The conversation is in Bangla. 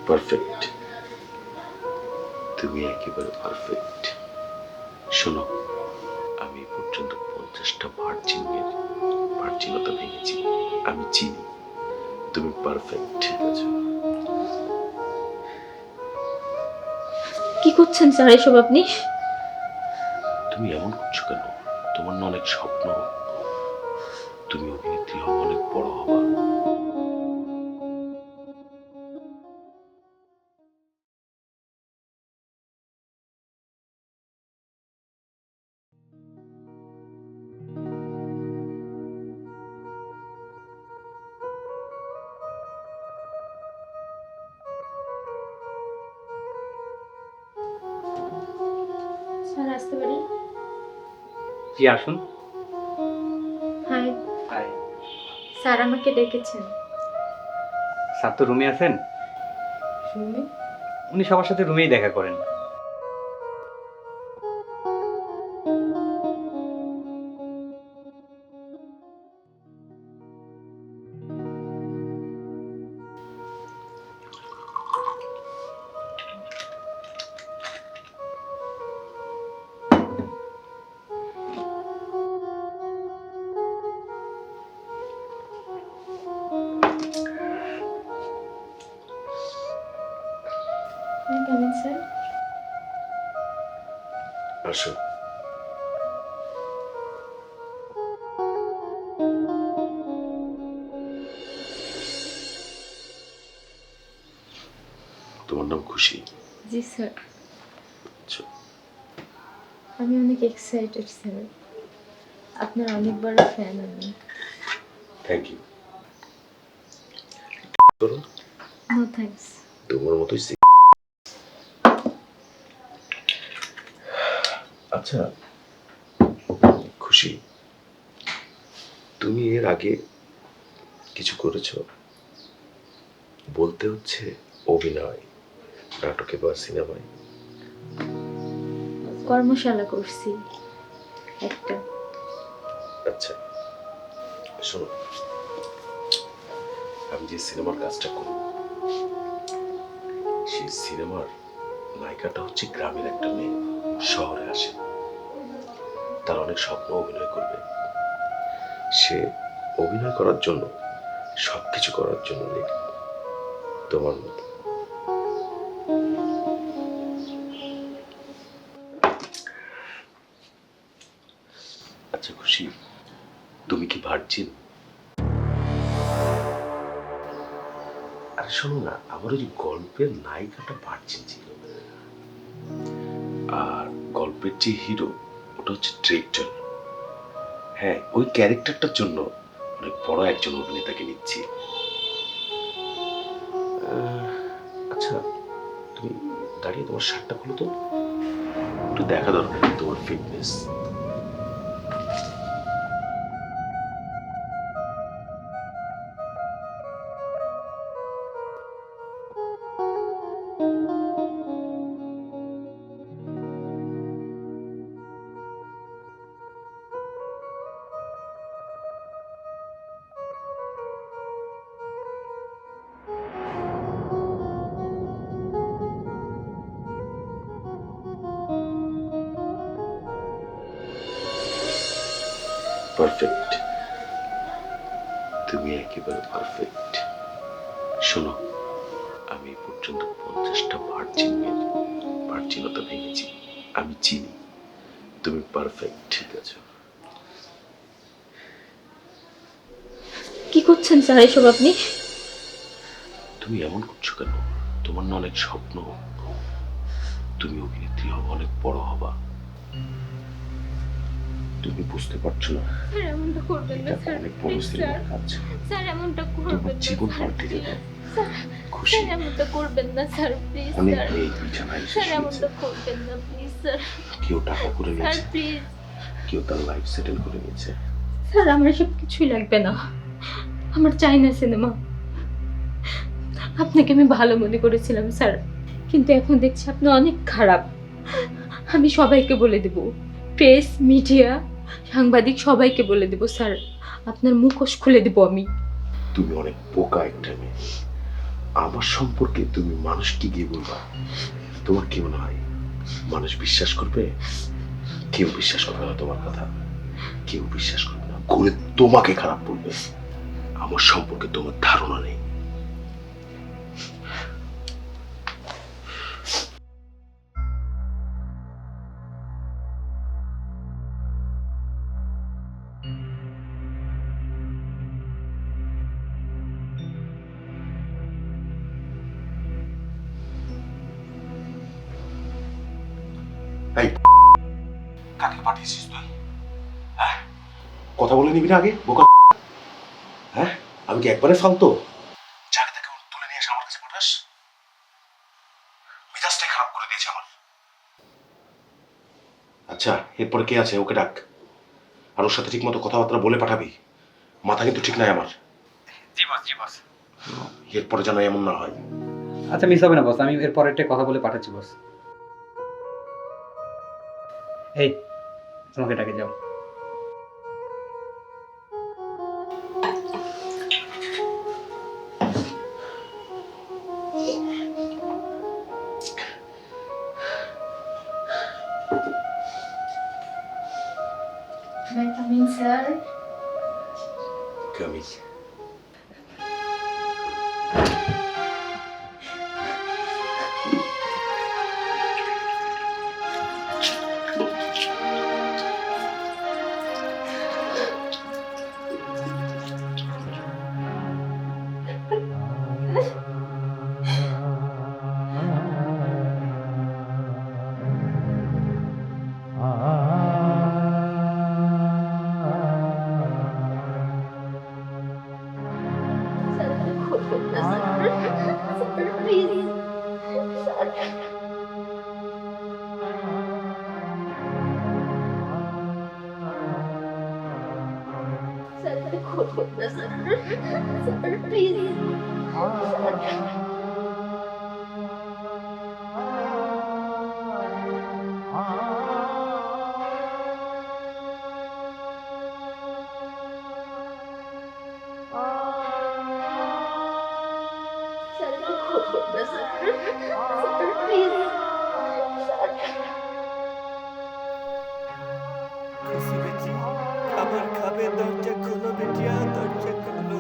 পারফেক্ট, তুমি একেবারে পারফেক্ট। শোনো, আমি এ পর্যন্ত 50টা ভার্জিনতা ভেঙেছি। আমি চিনি তুমি পারফেক্ট। ঠিক আছে? কি করছেন স্যার এসব আপনি? তুমি এমন করছো কেন? তোমার না অনেক স্বপ্ন, তুমি অভিনেত্রী হবা, অনেক বড় হবা। স্যার আসতে পারি? জি আসুন। হাই। হাই। স্যার আমাকে ডেকেছেন। স্যার তো রুমে আছেন। রুমে? উনি সবার সাথে রুমেই দেখা করেন। কেমন স্যার? আসো। তোমার নাম খুশি? জি স্যার। আচ্ছা। আমি অনেক এক্সাইটেড স্যার, আপনার অনেক বড় ফ্যান আমি। Thank you. করো। No thanks. তোমার মতোই আচ্ছা খুশি, তুমি এর আগে কিছু করেছো? বলতে হচ্ছে অভিনয়, নাটকে বা সিনেমায়। কর্মশালা করছি একটা। আচ্ছা শোনো, আমি যে সিনেমার কাজটা করব, সেই সিনেমার নায়িকাটা হচ্ছে গ্রামের একটা মেয়ে, শহরে আসে। তার অনেক স্বপ্ন অভিনয় করবে। সে অভিনয় করার জন্য সবকিছু করার জন্য রেডি, তোমার মতো। আচ্ছা খুশি, তুমি কি ভার্জিন? আর শোনো না, আমার ওই গল্পের নায়িকাটা ভার্জিন ছিল, আর গল্পের যে হিরো ওটা হচ্ছে ডিরেক্টর। হ্যাঁ, ওই ক্যারেক্টারটার জন্য অনেক বড় একজন অভিনেতাকে নিচ্ছি। আচ্ছা তুমি দাঁড়িয়ে তোমার শার্টটা খুলো তো, একটু দেখা দরকার তোমার ফিটনেস। পারফেক্ট, তুমি একেবারে পারফেক্ট। শোনো, আমি এ পর্যন্ত 50টা ভার্জিনতা ভেঙেছি। আমি চিনি তুমি পারফেক্ট। ঠিক আছে? কি করছেন স্যার এসব আপনি? তুমি এমন করছো কেন? তোমার না অনেক স্বপ্ন, তুমি অভিনেত্রী হবা, অনেক বড় হবা। তুমি বুঝতে পারছো না? স্যার এমনটা করবেন না স্যার, অনেক বড় সিনেমার কাজ। স্যার এমনটা তোমার করবেন না জীবন স্যার, পাল্টে যাবে। স্যার খুশি, স্যার এমনটা করবেন না স্যার, প্লিজ অনেক স্যার, মেয়ে বিছানায় স্যার শুয়েছে। এমনটা করবেন না প্লিজ স্যার, কেউ টাকা করে স্যার নিয়েছে, প্লিজ। কেউ তার লাইফ সেটেল করে নিয়েছে। স্যার আমার এসব কিছুই লাগবে না, আমার চাই না সিনেমা। আপনাকে আমি ভালো মনে করেছিলাম স্যার, কিন্তু এখন দেখছি আপনি অনেক খারাপ। আমি সবাইকে বলে দেব, প্রেস, মিডিয়া, সাংবাদিক সবাইকে বলে দেব স্যার, আপনার মুখোশ খুলে দেব আমি। তুমি অনেক বোকা একটা মেয়ে, আমার সম্পর্কে তুমি মানুষকে গিয়ে বলবা, তোমার কি মনে হয় মানুষ বিশ্বাস করবে? কেউ বিশ্বাস করবে না তোমার কথা, কেউ বিশ্বাস করবে না, ঘুরে তোমাকে খারাপ বলবে। আমার সম্পর্কে তোমার ধারণা নেই। এই কাকে পাঠিয়েছিস তুই? হ্যাঁ, কথা বলে নিবি না আগে, বোকা। হ্যাঁ, আমি কি একবারে ফালতো? যাকে তাকে তুলে নিয়ে এসে আমার কাছে পাঠাস? মেজাজটাই খারাপ করে দিয়েছে আমার। আচ্ছা, এরপরে কে আছে? ওকে ডাক, আর ওর সাথে ঠিক মতো কথাবার্তা বলে পাঠাবি। মাথা কিন্তু ঠিক নাই আমার। জি বস, জি বস। এরপরে যেন এমন না হয়। আচ্ছা, মিস হবে না বস, আমি এর পরেরটা কথা বলে পাঠাচ্ছি বস। এই, তোমাকে ডাকে যাও। May I come in, sir? Coming. Sir, please. Sir. Sir, sir, please. Sir. Sir, please. খুশি বেটি খাবার খাবে, দরজা খোলো বেটিয়া, দরজা খোলো।